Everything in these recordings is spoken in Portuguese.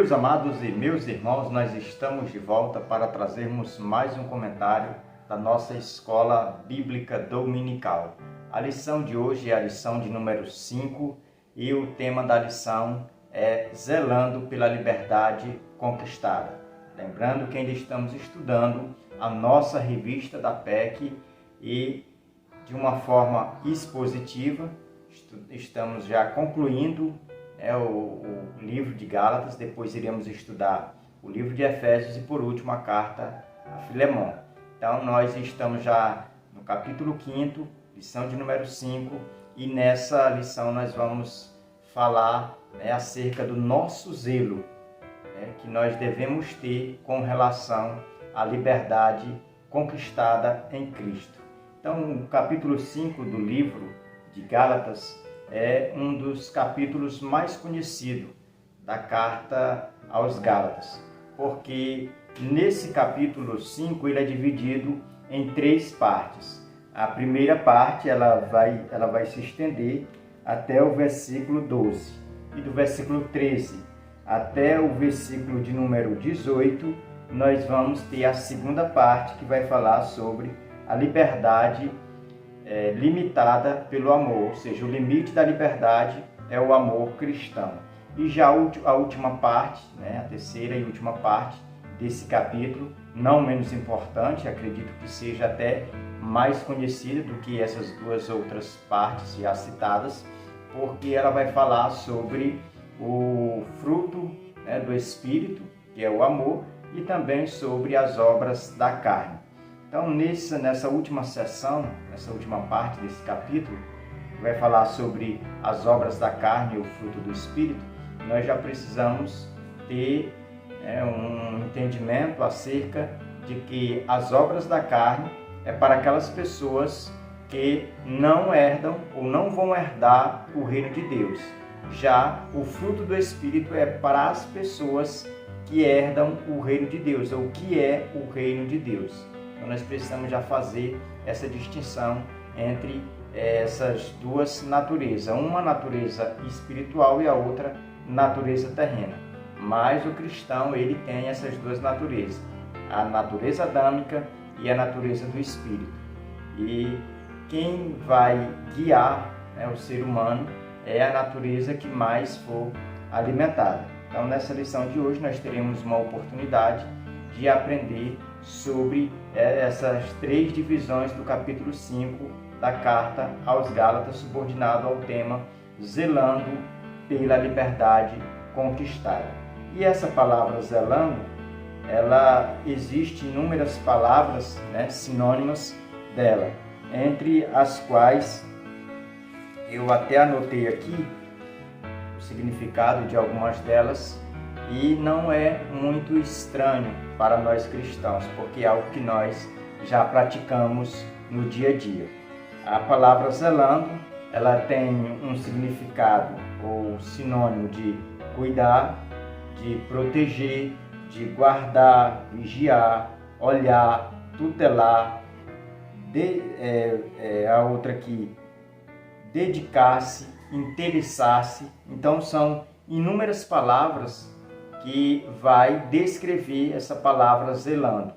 Meus amados e meus irmãos, nós estamos de volta para trazermos mais um comentário da nossa Escola Bíblica Dominical. A lição de hoje é a lição de número 5 e o tema da lição é Zelando pela Liberdade Conquistada. Lembrando que ainda estamos estudando a nossa revista da PEC e de uma forma expositiva estamos já concluindo o livro de Gálatas, depois iremos estudar o livro de Efésios e por último a carta a Filemão. Então nós estamos já no capítulo 5º, lição de número 5, e nessa lição nós vamos falar acerca do nosso zelo que nós devemos ter com relação à liberdade conquistada em Cristo. Então o capítulo 5 do livro de Gálatas é um dos capítulos mais conhecidos da carta aos Gálatas, porque nesse capítulo 5 ele é dividido em 3 partes. A primeira parte ela vai se estender até o versículo 12, e do versículo 13 até o versículo de número 18, nós vamos ter a segunda parte que vai falar sobre a liberdade limitada pelo amor, ou seja, o limite da liberdade é o amor cristão. E já a última parte, a terceira e última parte desse capítulo, não menos importante, acredito que seja até mais conhecida do que essas duas outras partes já citadas, porque ela vai falar sobre o fruto do Espírito, que é o amor, e também sobre as obras da carne. Então, nessa última sessão, nessa última parte desse capítulo, que vai falar sobre as obras da carne e o fruto do Espírito, nós já precisamos ter um entendimento acerca de que as obras da carne é para aquelas pessoas que não herdam ou não vão herdar o reino de Deus. Já o fruto do Espírito é para as pessoas que herdam o reino de Deus, ou o que é o reino de Deus. Então nós precisamos já fazer essa distinção entre essas duas naturezas, uma natureza espiritual e a outra natureza terrena. Mas o cristão ele tem essas duas naturezas, a natureza adâmica e a natureza do espírito. E quem vai guiar o ser humano é a natureza que mais for alimentada. Então nessa lição de hoje nós teremos uma oportunidade de aprender sobre essas 3 divisões do capítulo 5 da carta aos Gálatas, subordinado ao tema Zelando pela Liberdade Conquistada. E essa palavra zelando, ela existe inúmeras palavras sinônimas dela, entre as quais eu até anotei aqui o significado de algumas delas, e não é muito estranho para nós cristãos, porque é algo que nós já praticamos no dia a dia. A palavra zelando, ela tem um significado ou sinônimo de cuidar, de proteger, de guardar, vigiar, olhar, tutelar, a outra aqui, dedicar-se, interessar-se. Então são inúmeras palavras que vai descrever essa palavra zelando,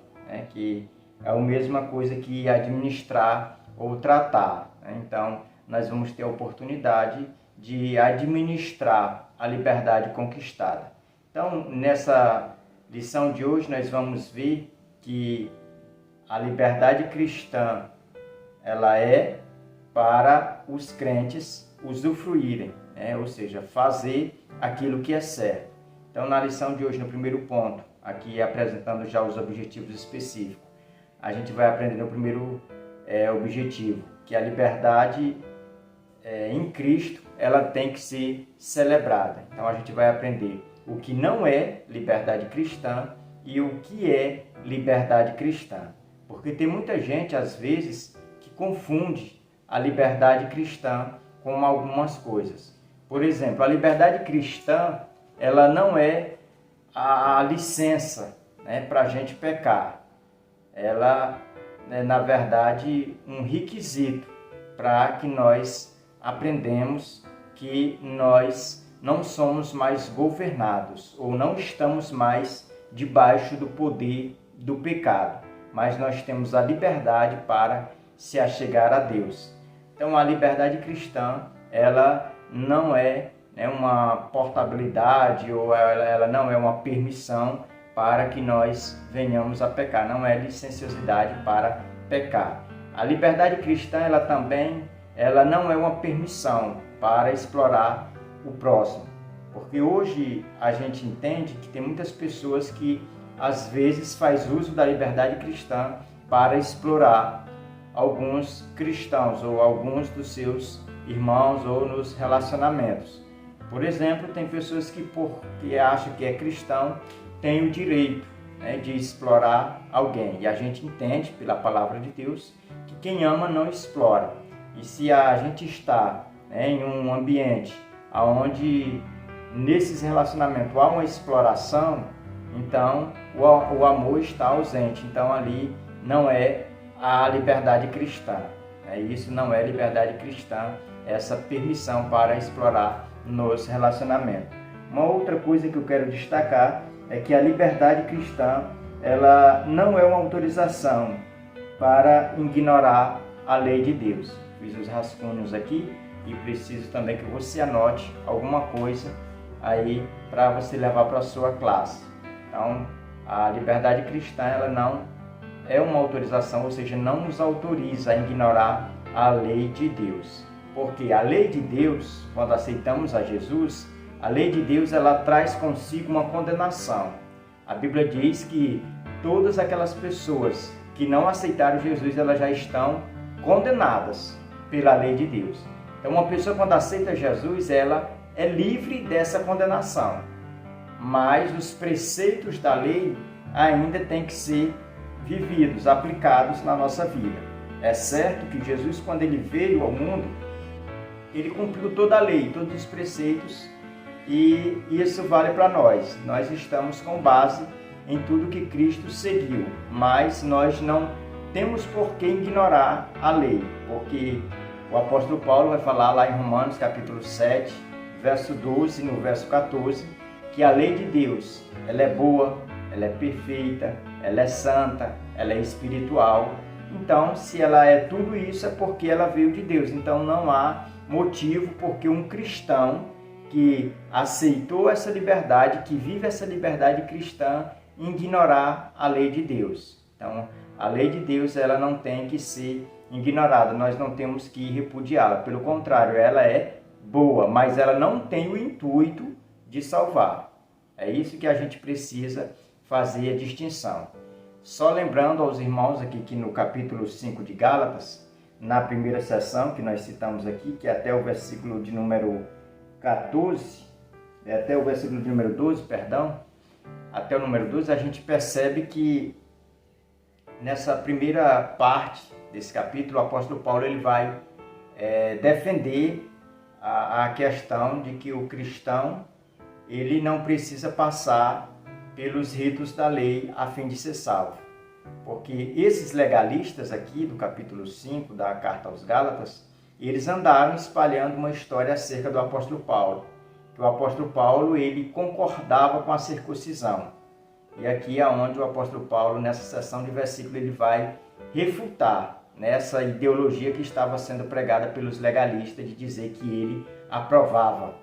que é a mesma coisa que administrar ou tratar. Então, nós vamos ter a oportunidade de administrar a liberdade conquistada. Então, nessa lição de hoje, nós vamos ver que a liberdade cristã, ela é para os crentes usufruírem, ou seja, fazer aquilo que é certo. Então, na lição de hoje, no primeiro ponto, aqui apresentando já os objetivos específicos, a gente vai aprender no primeiro objetivo, que a liberdade em Cristo, ela tem que ser celebrada. Então, a gente vai aprender o que não é liberdade cristã e o que é liberdade cristã. Porque tem muita gente, às vezes, que confunde a liberdade cristã com algumas coisas. Por exemplo, a liberdade cristã, ela não é a licença para a gente pecar. Ela é, na verdade, um requisito para que nós aprendemos que nós não somos mais governados ou não estamos mais debaixo do poder do pecado, mas nós temos a liberdade para se achegar a Deus. Então a liberdade cristã, ela não é uma portabilidade ou ela não é uma permissão para que nós venhamos a pecar, não é licenciosidade para pecar. A liberdade cristã, ela não é uma permissão para explorar o próximo, porque hoje a gente entende que tem muitas pessoas que às vezes faz uso da liberdade cristã para explorar alguns cristãos ou alguns dos seus irmãos ou nos relacionamentos. Por exemplo, tem pessoas que porque acham que é cristão têm o direito de explorar alguém, e a gente entende pela palavra de Deus que quem ama não explora. E se a gente está em um ambiente onde nesses relacionamentos há uma exploração, então o amor está ausente. Então ali não é a liberdade cristã. Isso não é liberdade cristã, essa permissão para explorar nos relacionamentos. Uma outra coisa que eu quero destacar é que a liberdade cristã, ela não é uma autorização para ignorar a lei de Deus. Fiz os rascunhos aqui e preciso também que você anote alguma coisa aí para você levar para a sua classe. Então, a liberdade cristã, ela não é uma autorização, ou seja, não nos autoriza a ignorar a lei de Deus. Porque a lei de Deus, quando aceitamos a Jesus, a lei de Deus, ela traz consigo uma condenação. A Bíblia diz que todas aquelas pessoas que não aceitaram Jesus, elas já estão condenadas pela lei de Deus. Então, uma pessoa quando aceita Jesus, ela é livre dessa condenação. Mas os preceitos da lei ainda têm que ser vividos, aplicados na nossa vida. É certo que Jesus, quando ele veio ao mundo, ele cumpriu toda a lei, todos os preceitos, e isso vale para nós. Nós estamos com base em tudo que Cristo seguiu, mas nós não temos por que ignorar a lei, porque o apóstolo Paulo vai falar lá em Romanos capítulo 7, verso 12, no verso 14, que a lei de Deus, ela é boa, ela é perfeita, ela é santa, ela é espiritual. Então, se ela é tudo isso, é porque ela veio de Deus. Então, não há motivo porque um cristão que aceitou essa liberdade, que vive essa liberdade cristã, ignorar a lei de Deus. Então, a lei de Deus, ela não tem que ser ignorada, nós não temos que repudiá-la. Pelo contrário, ela é boa, mas ela não tem o intuito de salvar. É isso que a gente precisa fazer a distinção. Só lembrando aos irmãos aqui que no capítulo 5 de Gálatas, na primeira sessão que nós citamos aqui, que é até o versículo de número 14, até o versículo de número 12, até o número 12, a gente percebe que nessa primeira parte desse capítulo, o apóstolo Paulo ele vai defender a questão de que o cristão ele não precisa passar pelos ritos da lei a fim de ser salvo. Porque esses legalistas aqui do capítulo 5 da carta aos Gálatas, eles andaram espalhando uma história acerca do apóstolo Paulo. Que o apóstolo Paulo ele concordava com a circuncisão. E aqui é onde o apóstolo Paulo, nessa seção de versículo, ele vai refutar nessa ideologia que estava sendo pregada pelos legalistas de dizer que ele aprovava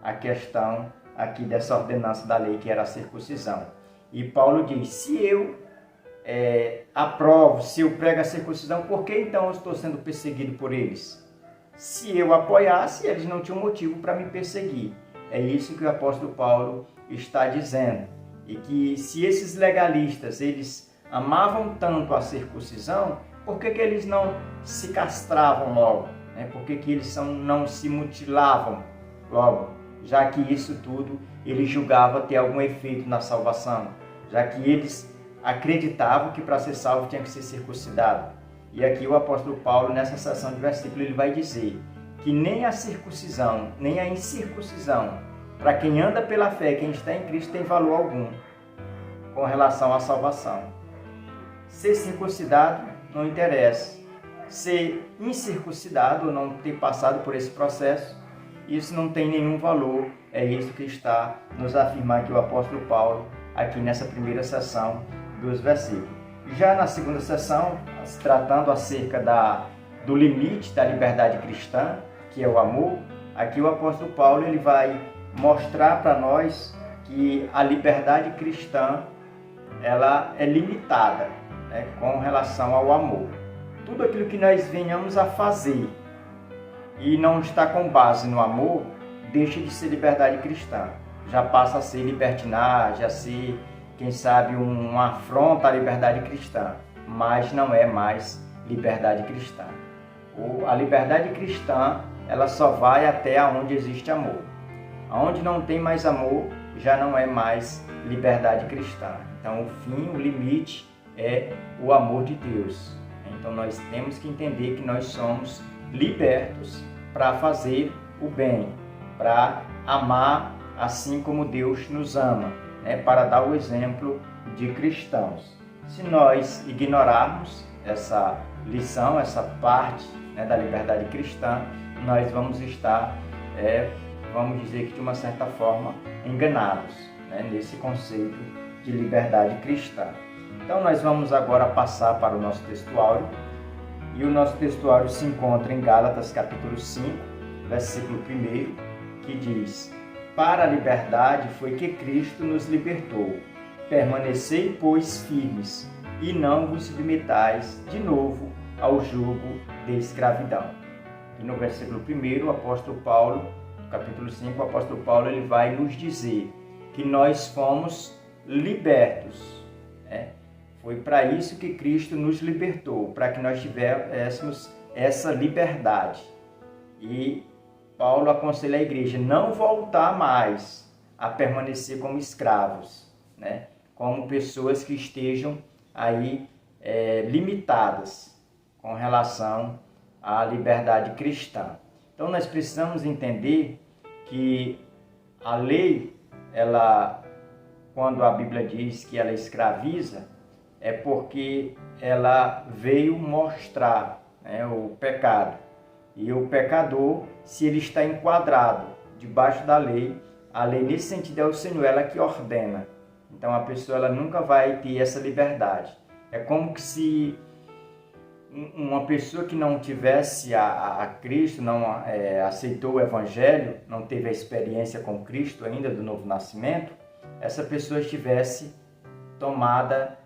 a questão aqui dessa ordenança da lei que era a circuncisão. E Paulo diz, se eu aprovo, se eu prego a circuncisão, por que então eu estou sendo perseguido por eles? Se eu apoiasse, eles não tinham motivo para me perseguir. É isso que o apóstolo Paulo está dizendo. E que se esses legalistas, eles amavam tanto a circuncisão, por que eles não se castravam logo? Por que eles não se mutilavam logo? Já que isso tudo ele julgava ter algum efeito na salvação. Já que eles acreditavam que para ser salvo tinha que ser circuncidado. E aqui o apóstolo Paulo, nessa seção de versículo, ele vai dizer que nem a circuncisão, nem a incircuncisão, para quem anda pela fé, quem está em Cristo, tem valor algum com relação à salvação. Ser circuncidado não interessa. Ser incircuncidado ou não ter passado por esse processo, isso não tem nenhum valor. É isso que está nos afirmando aqui o apóstolo Paulo, aqui nessa primeira seção dos versículos. Já na segunda seção, se tratando acerca do limite da liberdade cristã, que é o amor, aqui o apóstolo Paulo ele vai mostrar para nós que a liberdade cristã ela é limitada, né, com relação ao amor. Tudo aquilo que nós venhamos a fazer e não está com base no amor, deixa de ser liberdade cristã. Já passa a ser libertinagem, a ser, quem sabe, uma afronta à liberdade cristã, mas não é mais liberdade cristã. A liberdade cristã, ela só vai até onde existe amor. Onde não tem mais amor, já não é mais liberdade cristã. Então, o fim, o limite é o amor de Deus. Então, nós temos que entender que nós somos libertos para fazer o bem, para amar assim como Deus nos ama, né? Para dar o exemplo de cristãos. Se nós ignorarmos essa lição, essa parte, né, da liberdade cristã, nós vamos estar, vamos dizer que de uma certa forma, enganados, né, nesse conceito de liberdade cristã. Então nós vamos agora passar para o nosso textuário, e o nosso textuário se encontra em Gálatas capítulo 5, versículo 1, que diz: para a liberdade foi que Cristo nos libertou. Permanecei, pois, firmes, e não vos submetais de novo ao jugo de escravidão. E no versículo 1, o apóstolo Paulo, capítulo 5, o apóstolo Paulo ele vai nos dizer que nós fomos libertos, né? Foi para isso que Cristo nos libertou, para que nós tivéssemos essa liberdade. E Paulo aconselha a igreja não voltar mais a permanecer como escravos, né? Como pessoas que estejam aí limitadas com relação à liberdade cristã. Então nós precisamos entender que a lei, quando a Bíblia diz que ela escraviza, é porque ela veio mostrar, né, o pecado. E o pecador, se ele está enquadrado debaixo da lei, a lei nesse sentido é o Senhor, ela que ordena. Então a pessoa ela nunca vai ter essa liberdade. É como que se uma pessoa que não tivesse a Cristo, não aceitou o Evangelho, não teve a experiência com Cristo ainda do novo nascimento, essa pessoa estivesse tomada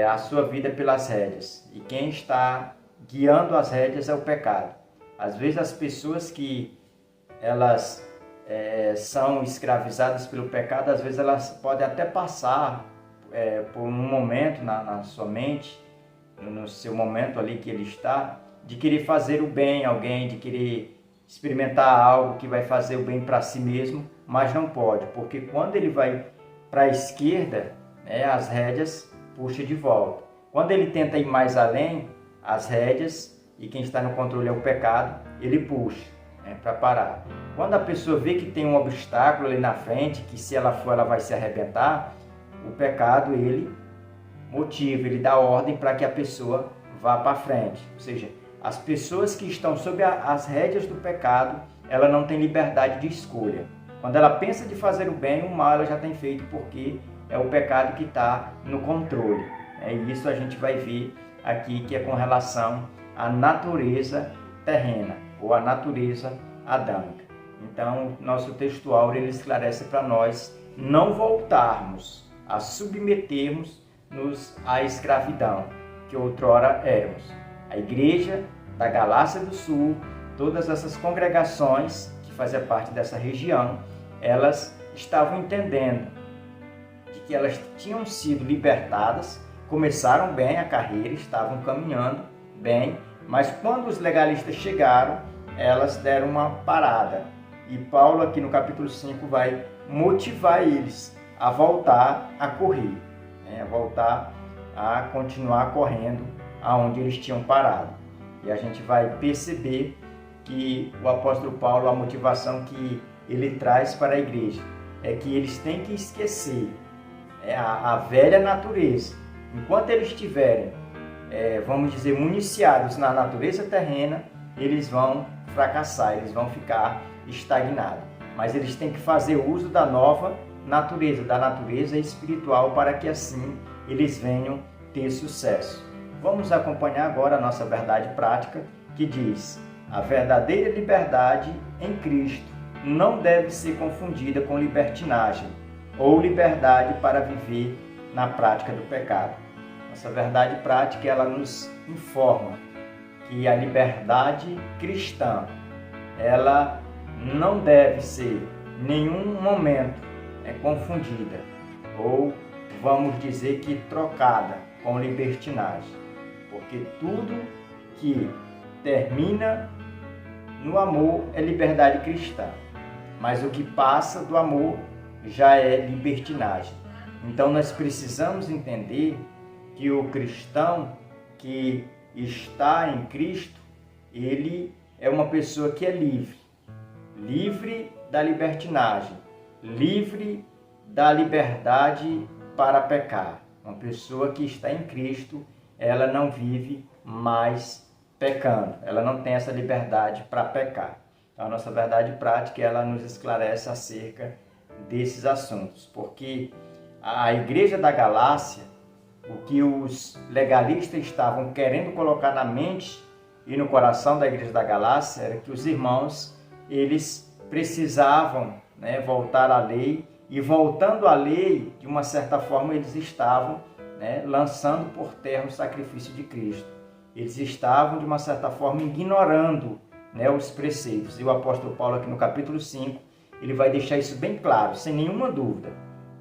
a sua vida pelas rédeas. E quem está guiando as rédeas é o pecado. Às vezes as pessoas que elas são escravizadas pelo pecado, às vezes elas podem até passar por um momento na sua mente, no seu momento ali que ele está, de querer fazer o bem a alguém, de querer experimentar algo que vai fazer o bem para si mesmo, mas não pode, porque quando ele vai para a esquerda, né, as rédeas puxam de volta. Quando ele tenta ir mais além, as rédeas, e quem está no controle é o pecado, ele puxa, né, para parar. Quando a pessoa vê que tem um obstáculo ali na frente, que se ela for ela vai se arrebentar, o pecado ele motiva, ele dá ordem para que a pessoa vá para frente. Ou seja, as pessoas que estão sob as rédeas do pecado, ela não tem liberdade de escolha. Quando ela pensa de fazer o bem, o mal ela já tem feito, porque é o pecado que está no controle. E isso a gente vai ver aqui, que é com relação à natureza terrena, ou à natureza adâmica. Então, nosso textual ele esclarece para nós não voltarmos a submetermos-nos à escravidão, que outrora éramos. A igreja da Galácia do Sul, todas essas congregações que faziam parte dessa região, elas estavam entendendo de que elas tinham sido libertadas, começaram bem a carreira, estavam caminhando bem, mas quando os legalistas chegaram, elas deram uma parada. E Paulo aqui no capítulo 5 vai motivar eles a voltar a correr, a voltar a continuar correndo aonde eles tinham parado. E a gente vai perceber que o apóstolo Paulo, a motivação que ele traz para a igreja é que eles têm que esquecer a velha natureza. Enquanto eles estiverem, vamos dizer, municiados na natureza terrena, eles vão fracassar, eles vão ficar estagnados. Mas eles têm que fazer uso da nova natureza, da natureza espiritual, para que assim eles venham ter sucesso. Vamos acompanhar agora a nossa verdade prática, que diz: a verdadeira liberdade em Cristo não deve ser confundida com libertinagem ou liberdade para viver na prática do pecado. Nossa verdade prática, ela nos informa que a liberdade cristã, ela não deve ser em nenhum momento confundida ou, vamos dizer, que trocada com libertinagem, porque tudo que termina no amor é liberdade cristã, mas o que passa do amor já é libertinagem. Então nós precisamos entender que o cristão que está em Cristo, ele é uma pessoa que é livre, livre da libertinagem, livre da liberdade para pecar. Uma pessoa que está em Cristo, ela não vive mais pecando, ela não tem essa liberdade para pecar. Então, a nossa verdade prática, ela nos esclarece acerca desses assuntos, porque a igreja da Galácia, o que os legalistas estavam querendo colocar na mente e no coração da igreja da Galácia era que os irmãos, eles precisavam voltar à lei, e voltando à lei, de uma certa forma, eles estavam lançando por terra o sacrifício de Cristo. Eles estavam, de uma certa forma, ignorando os preceitos. E o apóstolo Paulo, aqui no capítulo 5, ele vai deixar isso bem claro, sem nenhuma dúvida,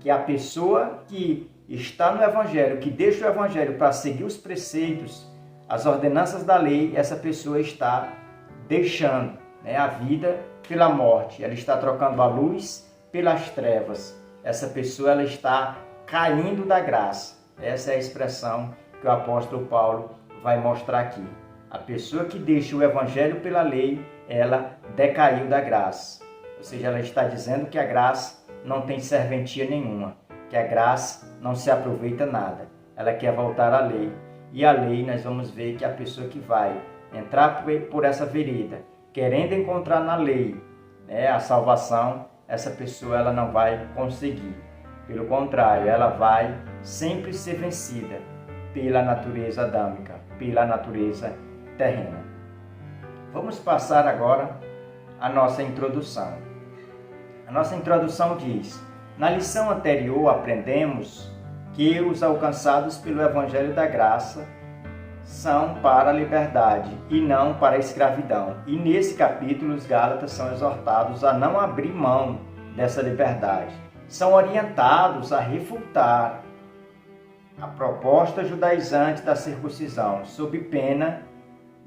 que a pessoa que está no Evangelho, que deixa o Evangelho para seguir os preceitos, as ordenanças da lei, essa pessoa está deixando a vida pela morte, ela está trocando a luz pelas trevas. Essa pessoa, ela está caindo da graça. Essa é a expressão que o apóstolo Paulo vai mostrar aqui. A pessoa que deixa o Evangelho pela lei, ela decaiu da graça. Ou seja, ela está dizendo que a graça não tem serventia nenhuma, que a graça não se aproveita nada. Ela quer voltar à lei. E a lei, nós vamos ver que a pessoa que vai entrar por essa vereda, querendo encontrar na lei a salvação, essa pessoa, ela não vai conseguir. Pelo contrário, ela vai sempre ser vencida pela natureza adâmica, pela natureza terrena. Vamos passar agora a nossa introdução. A nossa introdução diz: na lição anterior aprendemos que os alcançados pelo Evangelho da Graça são para a liberdade e não para a escravidão. E nesse capítulo os Gálatas são exortados a não abrir mão dessa liberdade. São orientados a refutar a proposta judaizante da circuncisão, sob pena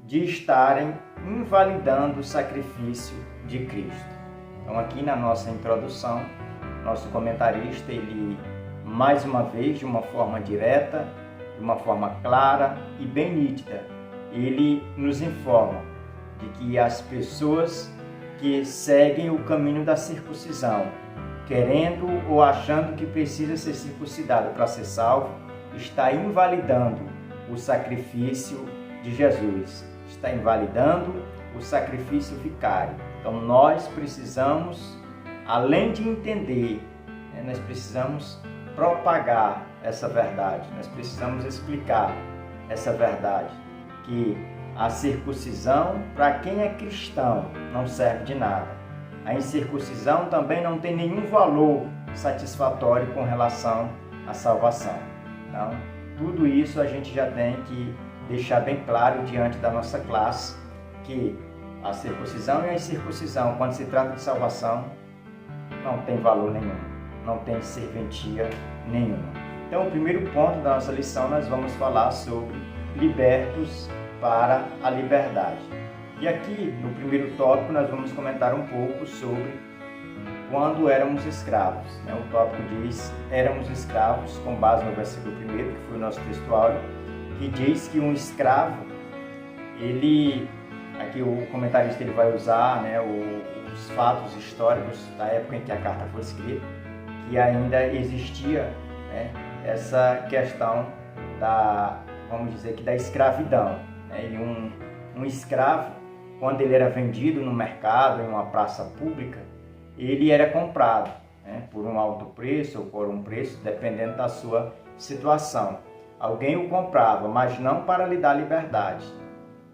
de estarem invalidando o sacrifício de Cristo. Então, aqui na nossa introdução, nosso comentarista, ele, mais uma vez, de uma forma direta, de uma forma clara e bem nítida, ele nos informa de que as pessoas que seguem o caminho da circuncisão, querendo ou achando que precisa ser circuncidado para ser salvo, está invalidando o sacrifício de Jesus, está invalidando o sacrifício vicário. Então nós precisamos, além de entender, nós precisamos propagar essa verdade, nós precisamos explicar essa verdade, que a circuncisão, para quem é cristão, não serve de nada. A incircuncisão também não tem nenhum valor satisfatório com relação à salvação. Então, tudo isso a gente já tem que deixar bem claro diante da nossa classe, que a circuncisão e a incircuncisão, quando se trata de salvação, não tem valor nenhum, não tem serventia nenhuma. Então, o primeiro ponto da nossa lição, nós vamos falar sobre libertos para a liberdade. E aqui, no primeiro tópico, nós vamos comentar um pouco sobre quando éramos escravos. O tópico diz, éramos escravos, com base no versículo 1, que foi o nosso textuário, que diz que um escravo, aqui o comentarista ele vai usar os fatos históricos da época em que a carta foi escrita, que ainda existia essa questão da escravidão. E um escravo, quando ele era vendido no mercado, em uma praça pública, ele era comprado, né, por um alto preço ou por um preço, dependendo da sua situação. Alguém o comprava, mas não para lhe dar liberdade.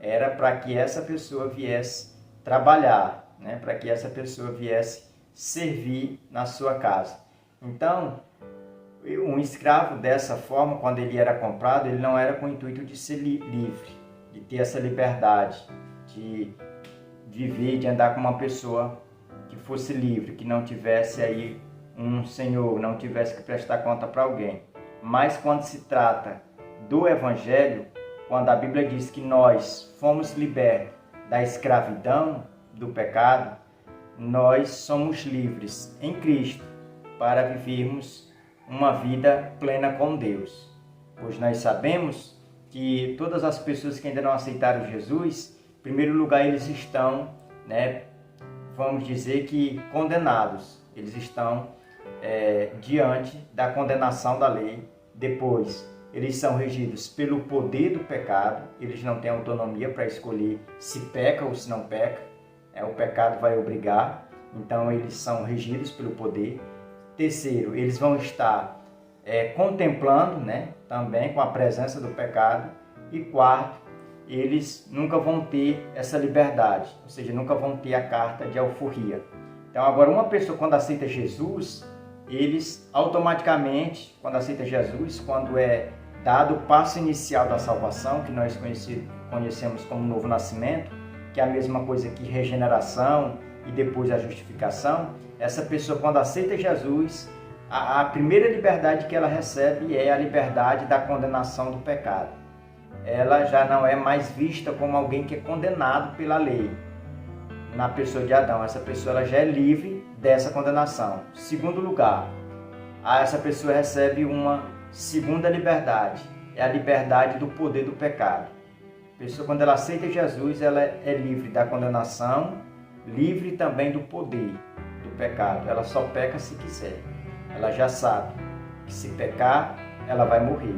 Era para que essa pessoa viesse trabalhar, né, para que essa pessoa viesse servir na sua casa. Então, um escravo dessa forma, quando ele era comprado, ele não era com o intuito de ser livre, de ter essa liberdade, de viver, de andar com uma pessoa que fosse livre, que não tivesse aí um senhor, não tivesse que prestar conta para alguém. Mas quando se trata do Evangelho, quando a Bíblia diz que nós fomos libertos da escravidão, do pecado, nós somos livres em Cristo para vivermos uma vida plena com Deus. Pois nós sabemos que todas as pessoas que ainda não aceitaram Jesus, em primeiro lugar eles estão, vamos dizer que condenados. Eles estão diante da condenação da lei. Depois, eles são regidos pelo poder do pecado. Eles não têm autonomia para escolher se peca ou se não peca. O pecado vai obrigar. Então, eles são regidos pelo poder. Terceiro, eles vão estar contemplando, também com a presença do pecado. E quarto, eles nunca vão ter essa liberdade, ou seja, nunca vão ter a carta de alforria. Então, agora, uma pessoa quando aceita Jesus, eles automaticamente, quando aceita Jesus, quando é dado o passo inicial da salvação, que nós conhecemos como novo nascimento, que é a mesma coisa que regeneração e depois a justificação, essa pessoa quando aceita Jesus, a primeira liberdade que ela recebe é a liberdade da condenação do pecado. Ela já não é mais vista como alguém que é condenado pela lei. Na pessoa de Adão, essa pessoa ela já é livre dessa condenação. Segundo lugar, essa pessoa recebe uma segunda liberdade, é a liberdade do poder do pecado. A pessoa, quando ela aceita Jesus, ela é livre da condenação, livre também do poder do pecado. Ela só peca se quiser. Ela já sabe que se pecar, ela vai morrer.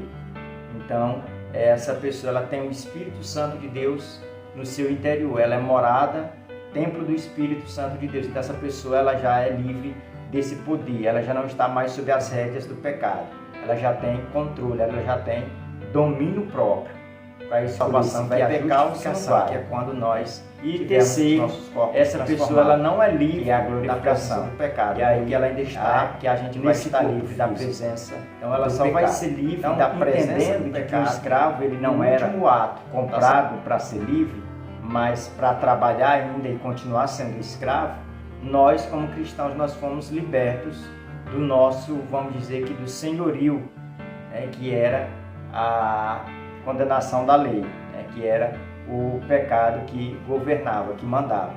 Então, essa pessoa ela tem o Espírito Santo de Deus no seu interior. Ela é morada, templo do Espírito Santo de Deus. Então, essa pessoa ela já é livre desse poder. Ela já não está mais sob as rédeas do pecado. Ela já tem controle, ela já tem domínio próprio. Para isso, a salvação vai pecar, que é quando nós terceiro, nossos corpos essa pessoa ela não é livre da pressão do pecado. E aí ela ainda está, que a gente vai estar livre da presença. Então ela só vai ser livre da presença do pecado. Que o escravo ele não era um ato comprado para ser livre, mas para trabalhar ainda e continuar sendo escravo. Nós, como cristãos, nós fomos libertos do nosso, vamos dizer que do senhorio, que era a condenação da lei, que era o pecado que governava, que mandava.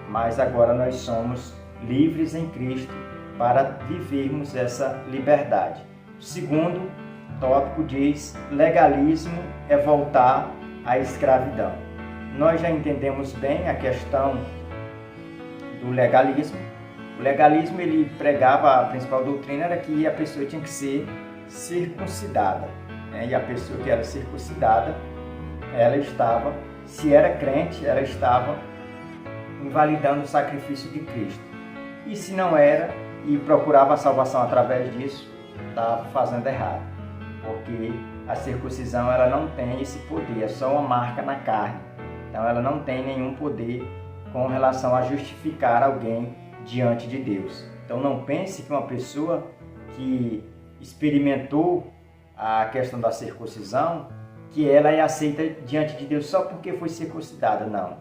Mas agora nós somos livres em Cristo para vivermos essa liberdade. O segundo tópico diz: legalismo é voltar à escravidão. Nós já entendemos bem a questão do legalismo. O legalismo ele pregava, a principal doutrina era que a pessoa tinha que ser circuncidada. E a pessoa que era circuncidada, ela estava, se era crente, ela estava invalidando o sacrifício de Cristo. E se não era, e procurava a salvação através disso, estava fazendo errado. Porque a circuncisão ela não tem esse poder, é só uma marca na carne. Então ela não tem nenhum poder com relação a justificar alguém diante de Deus. Então não pense que uma pessoa que experimentou a questão da circuncisão, que ela é aceita diante de Deus só porque foi circuncidada. Não.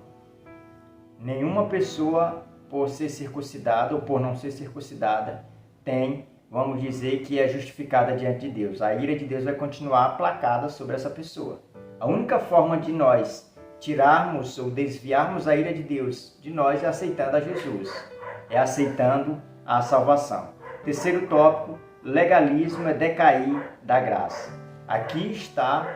Nenhuma pessoa, por ser circuncidada ou por não ser circuncidada, tem, vamos dizer, que é justificada diante de Deus. A ira de Deus vai continuar aplacada sobre essa pessoa. A única forma de nós tirarmos ou desviarmos a ira de Deus de nós é aceitando a Jesus, é aceitando a salvação. Terceiro tópico: legalismo é decair da graça. Aqui está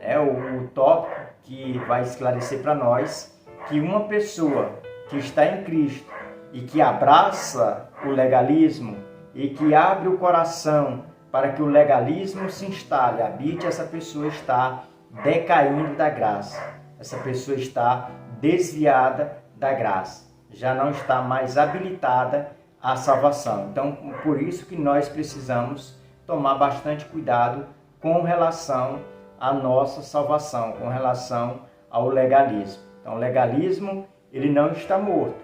o tópico que vai esclarecer para nós que uma pessoa que está em Cristo e que abraça o legalismo e que abre o coração para que o legalismo se instale, habite, essa pessoa está decaindo da graça. Essa pessoa está desviada da graça, já não está mais habilitada à salvação. Então, por isso que nós precisamos tomar bastante cuidado com relação à nossa salvação, com relação ao legalismo. Então, o legalismo, ele não está morto.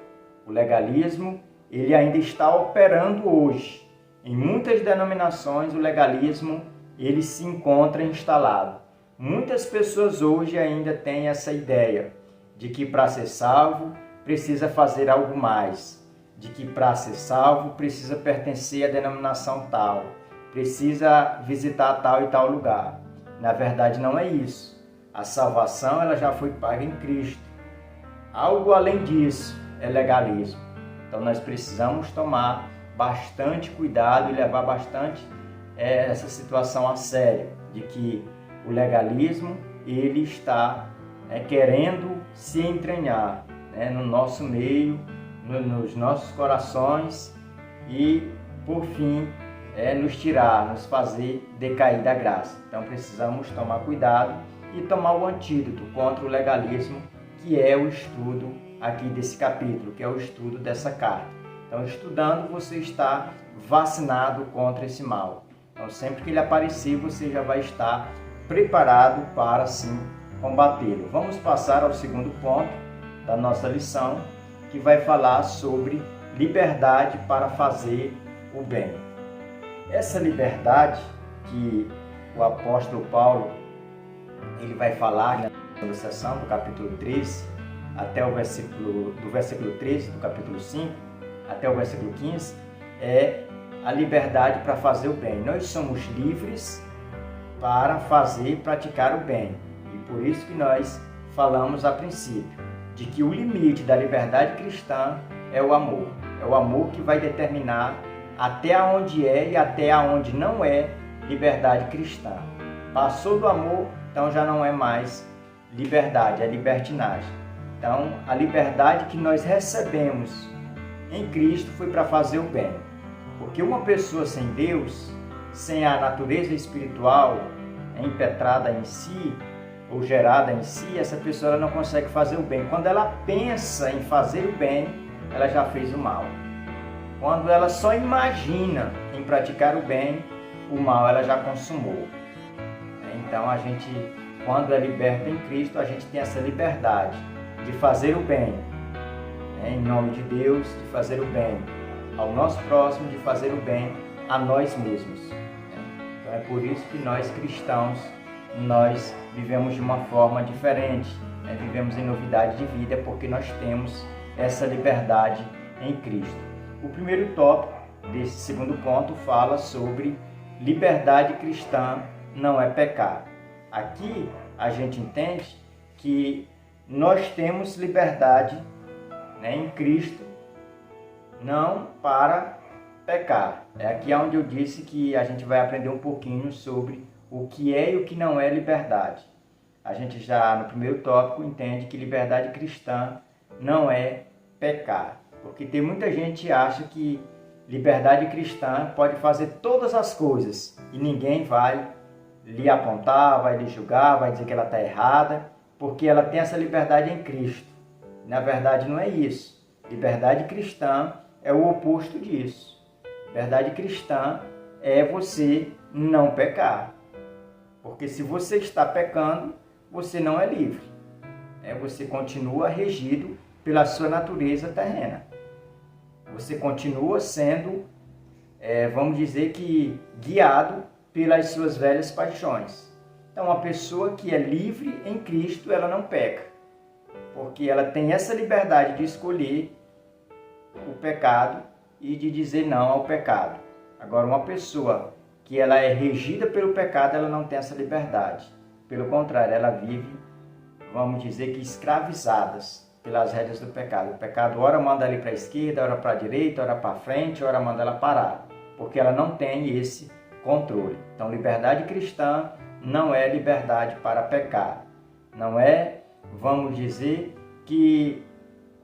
O legalismo, ele ainda está operando hoje. Em muitas denominações, o legalismo, ele se encontra instalado. Muitas pessoas hoje ainda têm essa ideia de que para ser salvo precisa fazer algo mais, de que para ser salvo precisa pertencer à denominação tal, precisa visitar tal e tal lugar. Na verdade, não é isso. A salvação ela já foi paga em Cristo. Algo além disso é legalismo. Então nós precisamos tomar bastante cuidado e levar bastante essa situação a sério, de que o legalismo ele está querendo se entranhar no nosso meio, nos nossos corações e, por fim, nos tirar, nos fazer decair da graça. Então precisamos tomar cuidado e tomar o antídoto contra o legalismo, que é o estudo aqui desse capítulo, que é o estudo dessa carta. Então, estudando, você está vacinado contra esse mal. Então, sempre que ele aparecer, você já vai estar preparado para, sim, combatê-lo. Vamos passar ao segundo ponto da nossa lição, que vai falar sobre liberdade para fazer o bem. Essa liberdade que o apóstolo Paulo ele vai falar na segunda sessão do capítulo 13, até o versículo 13 do capítulo 5, até o versículo 15, é a liberdade para fazer o bem. Nós somos livres para fazer e praticar o bem. E por isso que nós falamos a princípio, de que o limite da liberdade cristã é o amor. É o amor que vai determinar até onde é e até onde não é liberdade cristã. Passou do amor, então já não é mais liberdade, é libertinagem. Então, a liberdade que nós recebemos em Cristo foi para fazer o bem. Porque uma pessoa sem Deus, sem a natureza espiritual impetrada em si, ou gerada em si, essa pessoa ela não consegue fazer o bem. Quando ela pensa em fazer o bem, ela já fez o mal. Quando ela só imagina em praticar o bem, o mal ela já consumou. Então, a gente, quando é liberto em Cristo, a gente tem essa liberdade de fazer o bem, em nome de Deus, de fazer o bem ao nosso próximo, de fazer o bem a nós mesmos. Então é por isso que nós cristãos, nós vivemos de uma forma diferente, vivemos em novidade de vida, porque nós temos essa liberdade em Cristo. O primeiro tópico desse segundo ponto fala sobre liberdade cristã não é pecar. Aqui a gente entende que nós temos liberdade em Cristo, não para pecar. É aqui onde eu disse que a gente vai aprender um pouquinho sobre o que é e o que não é liberdade. A gente já no primeiro tópico entende que liberdade cristã não é pecar, porque tem muita gente que acha que liberdade cristã pode fazer todas as coisas e ninguém vai lhe apontar, vai lhe julgar, vai dizer que ela está errada, porque ela tem essa liberdade em Cristo. Na verdade, não é isso. Liberdade cristã é o oposto disso. Liberdade cristã é você não pecar. Porque se você está pecando, você não é livre. Você continua regido pela sua natureza terrena. Você continua sendo, vamos dizer que, guiado pelas suas velhas paixões. Então, uma pessoa que é livre em Cristo, ela não peca. Porque ela tem essa liberdade de escolher o pecado e de dizer não ao pecado. Agora, uma pessoa que ela é regida pelo pecado, ela não tem essa liberdade. Pelo contrário, ela vive, vamos dizer que escravizadas pelas rédeas do pecado. O pecado ora manda ela ir para a esquerda, ora para a direita, ora para frente, ora manda ela parar. Porque ela não tem esse controle. Então, liberdade cristã não é liberdade para pecar. Não é, vamos dizer, que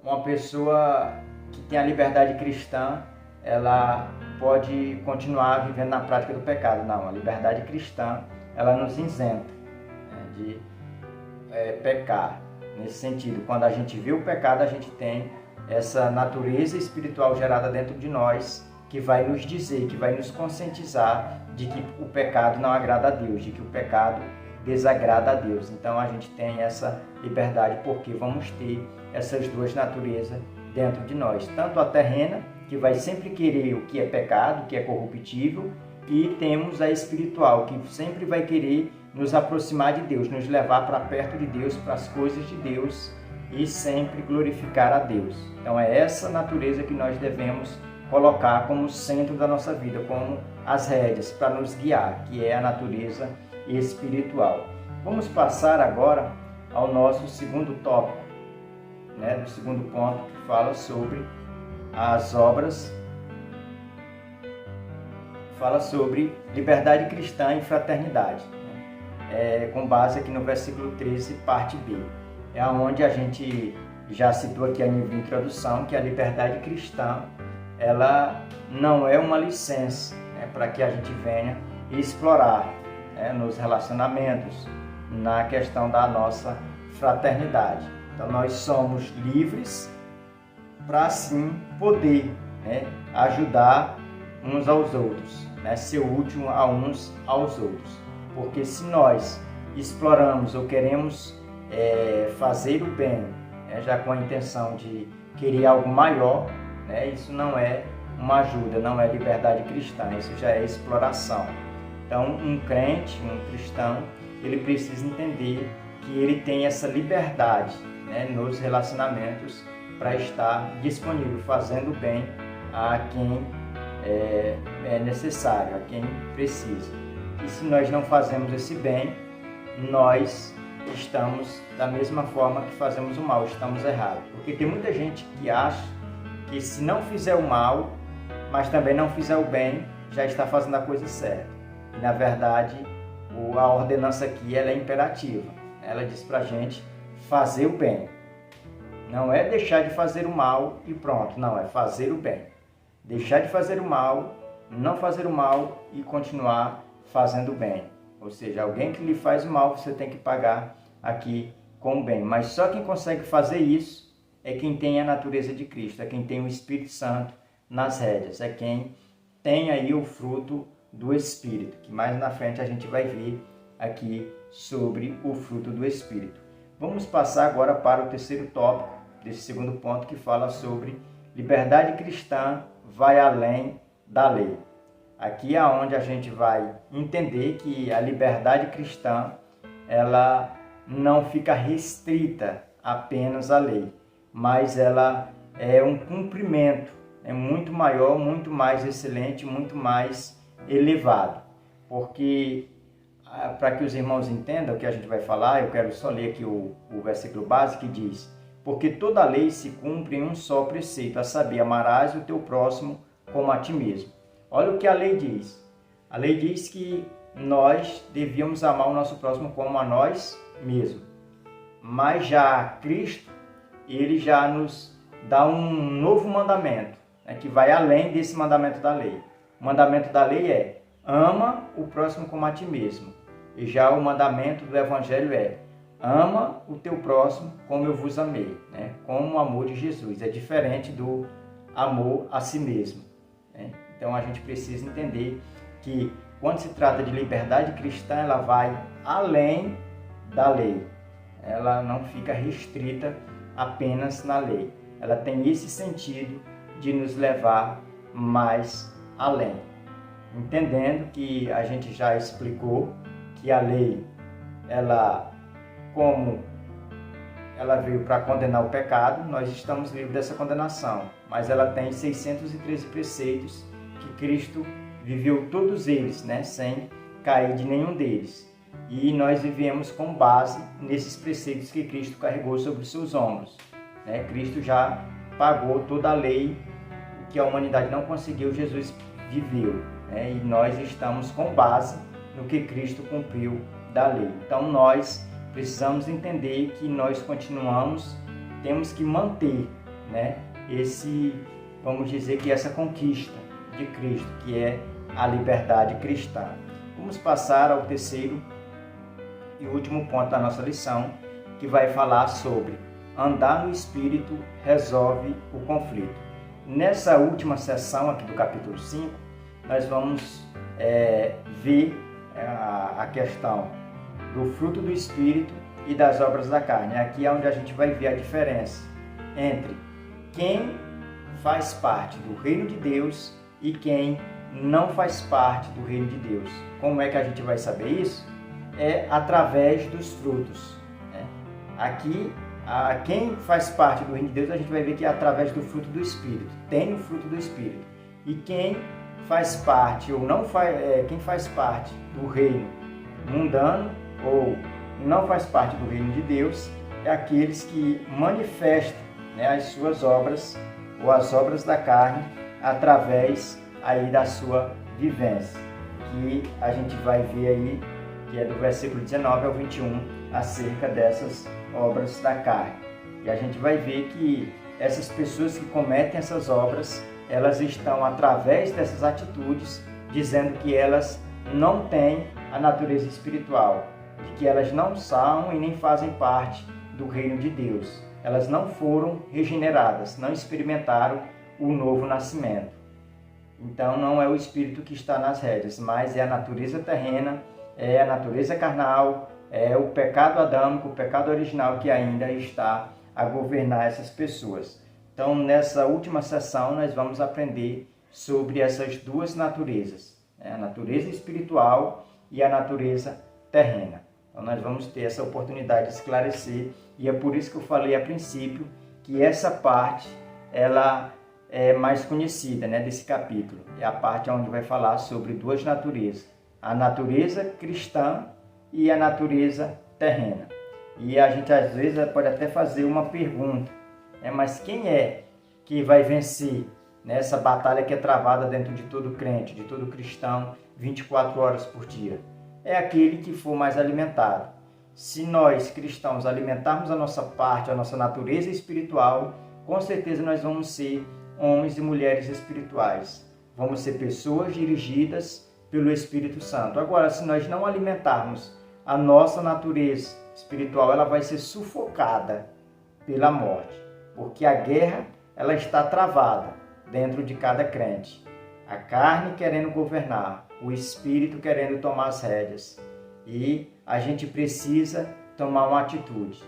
uma pessoa que tem a liberdade cristã, ela pode continuar vivendo na prática do pecado. Não, a liberdade cristã, ela nos isenta de pecar. nesse sentido. Quando a gente vê o pecado, a gente tem essa natureza espiritual gerada dentro de nós, que vai nos dizer, que vai nos conscientizar de que o pecado não agrada a Deus, de que o pecado desagrada a Deus. Então a gente tem essa liberdade porque vamos ter essas duas naturezas dentro de nós. Tanto a terrena, que vai sempre querer o que é pecado, o que é corruptível, e temos a espiritual, que sempre vai querer nos aproximar de Deus, nos levar para perto de Deus, para as coisas de Deus e sempre glorificar a Deus. Então é essa natureza que nós devemos colocar como centro da nossa vida, como as rédeas para nos guiar, que é a natureza espiritual. Vamos passar agora ao nosso segundo tópico, do segundo ponto, que fala sobre as obras, fala sobre liberdade cristã e fraternidade, com base aqui no versículo 13, parte B. É onde a gente já citou aqui a nível de introdução que a liberdade cristã, ela não é uma licença para que a gente venha explorar nos relacionamentos, na questão da nossa fraternidade. Então nós somos livres para assim poder ajudar uns aos outros, ser útil a uns aos outros. Porque se nós exploramos ou queremos fazer o bem, já com a intenção de querer algo maior, isso não é uma ajuda, não é liberdade cristã, isso já é exploração. Então, um crente, um cristão, ele precisa entender que ele tem essa liberdade nos relacionamentos para estar disponível, fazendo bem a quem é necessário, a quem precisa. E se nós não fazemos esse bem, nós estamos da mesma forma que fazemos o mal, estamos errados. Porque tem muita gente que acha que se não fizer o mal, mas também não fizer o bem, já está fazendo a coisa certa. E na verdade, a ordenança aqui ela é imperativa. Ela diz para a gente fazer o bem. Não é deixar de fazer o mal e pronto, não, é fazer o bem. Deixar de fazer o mal, não fazer o mal e continuar fazendo o bem. Ou seja, alguém que lhe faz o mal, você tem que pagar aqui com o bem. Mas só quem consegue fazer isso é quem tem a natureza de Cristo, é quem tem o Espírito Santo nas rédeas, é quem tem aí o fruto do Espírito, que mais na frente a gente vai ver aqui sobre o fruto do Espírito. Vamos passar agora para o terceiro tópico desse segundo ponto, que fala sobre liberdade cristã vai além da lei. Aqui é onde a gente vai entender que a liberdade cristã ela não fica restrita apenas à lei, mas ela é um cumprimento, é muito maior, muito mais excelente, muito mais elevado. Porque, para que os irmãos entendam o que a gente vai falar, eu quero só ler aqui o versículo base que diz: porque toda a lei se cumpre em um só preceito, a saber, amarás o teu próximo como a ti mesmo. Olha o que a lei diz. A lei diz que nós devíamos amar o nosso próximo como a nós mesmos. Mas já Cristo, ele já nos dá um novo mandamento, que vai além desse mandamento da lei. O mandamento da lei é: ama o próximo como a ti mesmo. E já o mandamento do Evangelho é: ama o teu próximo como eu vos amei, como o amor de Jesus. É diferente do amor a si mesmo. Então a gente precisa entender que quando se trata de liberdade cristã, ela vai além da lei. Ela não fica restrita apenas na lei. Ela tem esse sentido de nos levar mais além. Entendendo que a gente já explicou que a lei, como ela veio para condenar o pecado, nós estamos livres dessa condenação. Mas ela tem 613 preceitos que Cristo viveu todos eles, sem cair de nenhum deles. E nós vivemos com base nesses preceitos que Cristo carregou sobre os seus ombros. Cristo já pagou toda a lei que a humanidade não conseguiu, Jesus viveu. E nós estamos com base no que Cristo cumpriu da lei. Então nós precisamos entender que nós temos que manter vamos dizer que essa conquista de Cristo, que é a liberdade cristã. Vamos passar ao terceiro e último ponto da nossa lição, que vai falar sobre andar no Espírito resolve o conflito. Nessa última sessão aqui do capítulo 5, nós vamos ver a questão do fruto do Espírito e das obras da carne. Aqui é onde a gente vai ver a diferença entre quem faz parte do reino de Deus e quem não faz parte do reino de Deus. Como é que a gente vai saber isso? É através dos frutos. Aqui, quem faz parte do reino de Deus, a gente vai ver que é através do fruto do Espírito. Tem o fruto do Espírito. E quem faz parte ou não faz, quem faz parte do reino mundano ou não faz parte do reino de Deus, é aqueles que manifestam as suas obras ou as obras da carne através aí da sua vivência, que a gente vai ver aí, que é do versículo 19 ao 21, acerca dessas obras da carne. E a gente vai ver que essas pessoas que cometem essas obras, elas estão, através dessas atitudes, dizendo que elas não têm a natureza espiritual, de que elas não são e nem fazem parte do reino de Deus. Elas não foram regeneradas, não experimentaram o novo nascimento. Então não é o Espírito que está nas rédeas, mas é a natureza terrena, é a natureza carnal, é o pecado adâmico, o pecado original que ainda está a governar essas pessoas. Então, nessa última sessão, nós vamos aprender sobre essas duas naturezas, a natureza espiritual e a natureza terrena. Então, nós vamos ter essa oportunidade de esclarecer, e é por isso que eu falei a princípio que essa parte, ela é mais conhecida desse capítulo. É a parte onde vai falar sobre duas naturezas, a natureza cristã e a natureza terrena. E a gente às vezes pode até fazer uma pergunta, mas quem é que vai vencer nessa batalha que é travada dentro de todo crente, de todo cristão, 24 horas por dia? É aquele que for mais alimentado. Se nós cristãos alimentarmos a nossa parte, a nossa natureza espiritual, com certeza nós vamos ser homens e mulheres espirituais. Vamos ser pessoas dirigidas pelo Espírito Santo. Agora, se nós não alimentarmos a nossa natureza espiritual, ela vai ser sufocada pela morte, porque a guerra ela está travada dentro de cada crente. A carne querendo governar, o Espírito querendo tomar as rédeas. E a gente precisa tomar uma atitude,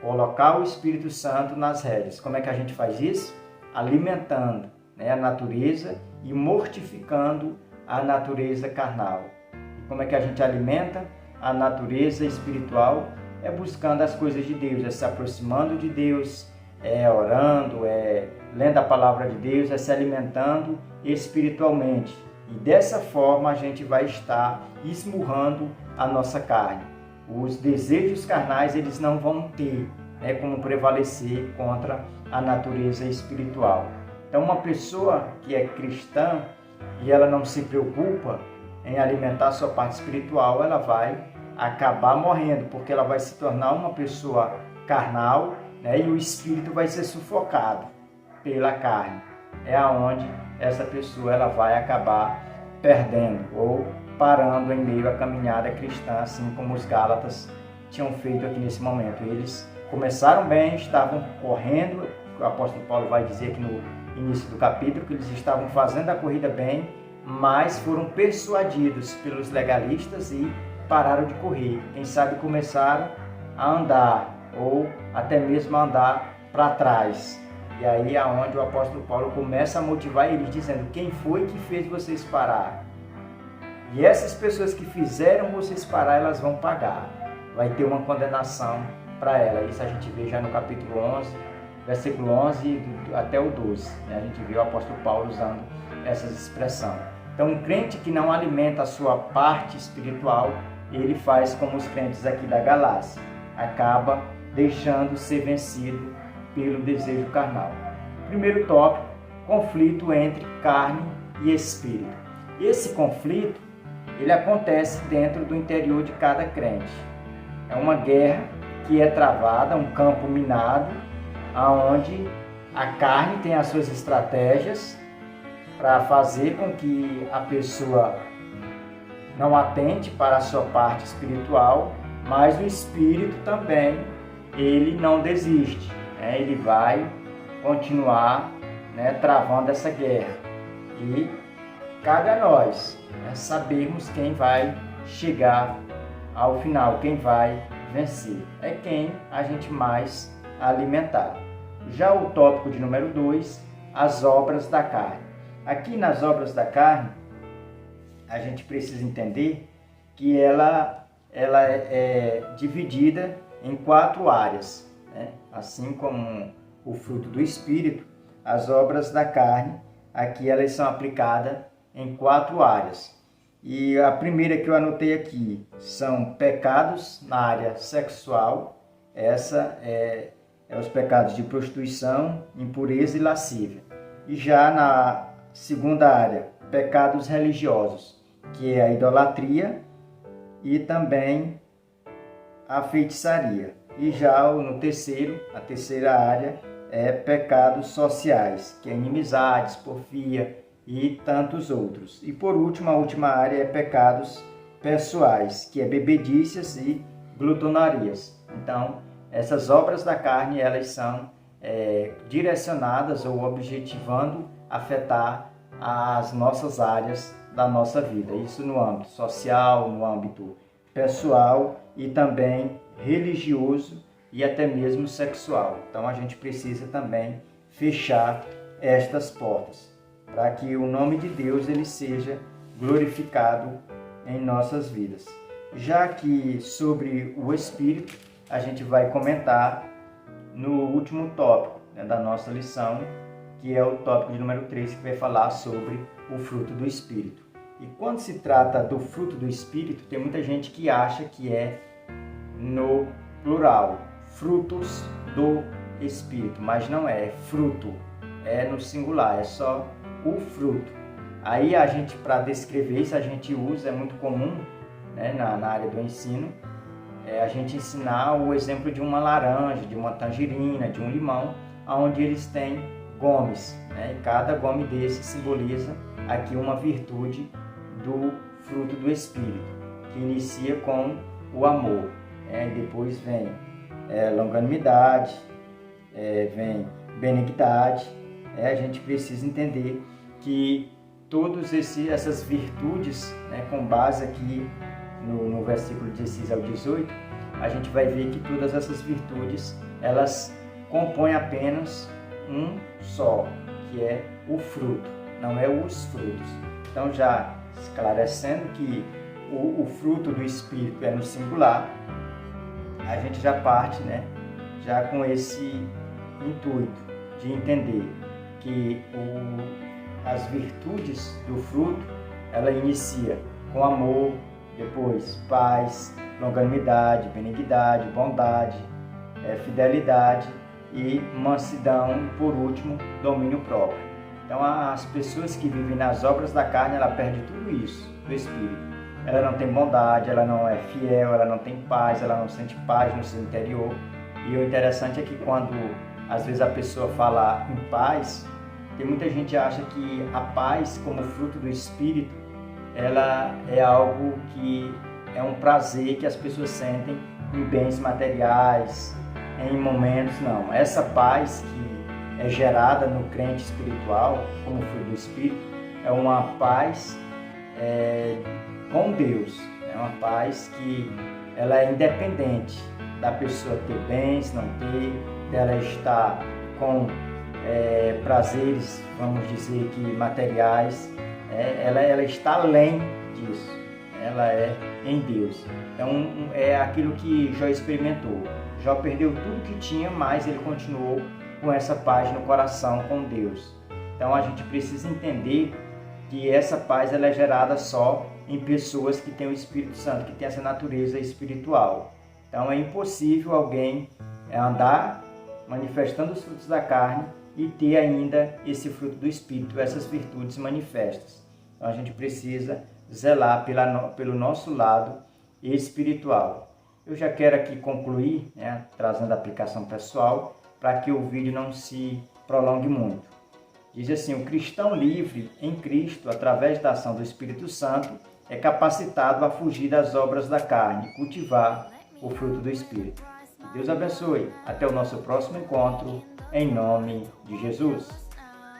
colocar o Espírito Santo nas rédeas. Como é que a gente faz isso? Alimentando a natureza e mortificando a natureza carnal. E como é que a gente alimenta a natureza espiritual? É buscando as coisas de Deus, é se aproximando de Deus, é orando, é lendo a palavra de Deus, é se alimentando espiritualmente. E dessa forma a gente vai estar esmurrando a nossa carne. Os desejos carnais eles não vão ter como prevalecer contra a natureza espiritual. Então uma pessoa que é cristã e ela não se preocupa em alimentar a sua parte espiritual, ela vai acabar morrendo, porque ela vai se tornar uma pessoa carnal, e o espírito vai ser sufocado pela carne. É aonde essa pessoa ela vai acabar perdendo ou parando em meio à caminhada cristã, assim como os Gálatas tinham feito aqui nesse momento. Eles começaram bem, estavam correndo, o apóstolo Paulo vai dizer aqui no início do capítulo que eles estavam fazendo a corrida bem, mas foram persuadidos pelos legalistas e pararam de correr. Quem sabe começaram a andar ou até mesmo a andar para trás. E aí é onde o apóstolo Paulo começa a motivar eles, dizendo: quem foi que fez vocês parar? E essas pessoas que fizeram vocês parar, elas vão pagar. Vai ter uma condenação para ela. Isso a gente vê já no capítulo 11, versículo 11 até o 12. A gente vê o apóstolo Paulo usando essas expressões. Então, um crente que não alimenta a sua parte espiritual, ele faz como os crentes aqui da Galácia. Acaba deixando ser vencido pelo desejo carnal. Primeiro tópico, conflito entre carne e espírito. Esse conflito, ele acontece dentro do interior de cada crente. É uma guerra que é travada, um campo minado, onde a carne tem as suas estratégias para fazer com que a pessoa não atente para a sua parte espiritual, mas o espírito também, ele não desiste, né? Ele vai continuar, né, travando essa guerra. E cabe a nós, né, sabermos quem vai chegar ao final, quem vai vencer. É quem a gente mais alimentar. Já o tópico de número 2, as obras da carne. Aqui nas obras da carne, a gente precisa entender que ela é dividida em 4 áreas, né? Assim como o fruto do Espírito, as obras da carne, aqui elas são aplicadas em 4 áreas. E a primeira que eu anotei aqui são pecados na área sexual. Essa é os pecados de prostituição, impureza e lascívia. E já na segunda área, pecados religiosos, que é a idolatria e também a feitiçaria. E já no terceiro, a terceira área é pecados sociais, que é inimizades, porfia e tantos outros. E por último, a última área é pecados pessoais, que é bebedícias e glutonarias. Então, essas obras da carne, elas são direcionadas ou objetivando afetar as nossas áreas da nossa vida. Isso no âmbito social, no âmbito pessoal e também religioso e até mesmo sexual. Então a gente precisa também fechar estas portas para que o nome de Deus ele seja glorificado em nossas vidas. Já que sobre o Espírito, a gente vai comentar no último tópico, né, da nossa lição, que é o tópico de número 3, que vai falar sobre o fruto do Espírito. E quando se trata do fruto do Espírito, tem muita gente que acha que é no plural, frutos do Espírito, mas não é fruto, é no singular, é só o fruto. Aí a gente, para descrever isso, a gente usa, é muito comum, né, na área do ensino, a gente ensinar o exemplo de uma laranja, de uma tangerina, de um limão, onde eles têm gomes, né? E cada gome desse simboliza aqui uma virtude do fruto do Espírito, que inicia com o amor, né? E depois vem longanimidade, vem benignidade. A gente precisa entender que todas essas virtudes, né, com base aqui no versículo 16 ao 18, a gente vai ver que todas essas virtudes, elas compõem apenas um só, que é o fruto, não é os frutos. Então, já esclarecendo que o fruto do Espírito é no singular, a gente já parte, né, já com esse intuito de entender que as virtudes do fruto, ela inicia com amor, depois paz, longanimidade, benignidade, bondade, fidelidade e mansidão, e por último, domínio próprio. Então, as pessoas que vivem nas obras da carne, ela perde tudo isso do Espírito. Ela não tem bondade, ela não é fiel, ela não tem paz, ela não sente paz no seu interior. E o interessante é que quando, às vezes, a pessoa fala em paz, tem muita gente que acha que a paz, como fruto do Espírito, ela é algo que é um prazer que as pessoas sentem em bens materiais, em momentos. Não, essa paz que é gerada no crente espiritual, como fruto do Espírito, é uma paz com Deus, é uma paz que ela é independente da pessoa ter bens, não ter, dela estar com prazeres, vamos dizer que materiais, ela está além disso, ela é em Deus. Então é aquilo que Jó experimentou. Jó perdeu tudo que tinha, mas ele continuou com essa paz no coração com Deus. Então a gente precisa entender que essa paz ela é gerada só em pessoas que têm o Espírito Santo, que têm essa natureza espiritual. Então é impossível alguém andar manifestando os frutos da carne e ter ainda esse fruto do Espírito, essas virtudes manifestas. Então a gente precisa zelar pelo nosso lado espiritual. Eu já quero aqui concluir, né, trazendo a aplicação pessoal, para que o vídeo não se prolongue muito. Diz assim: o cristão livre em Cristo, através da ação do Espírito Santo, é capacitado a fugir das obras da carne, cultivar o fruto do Espírito. Que Deus abençoe. Até o nosso próximo encontro, em nome de Jesus.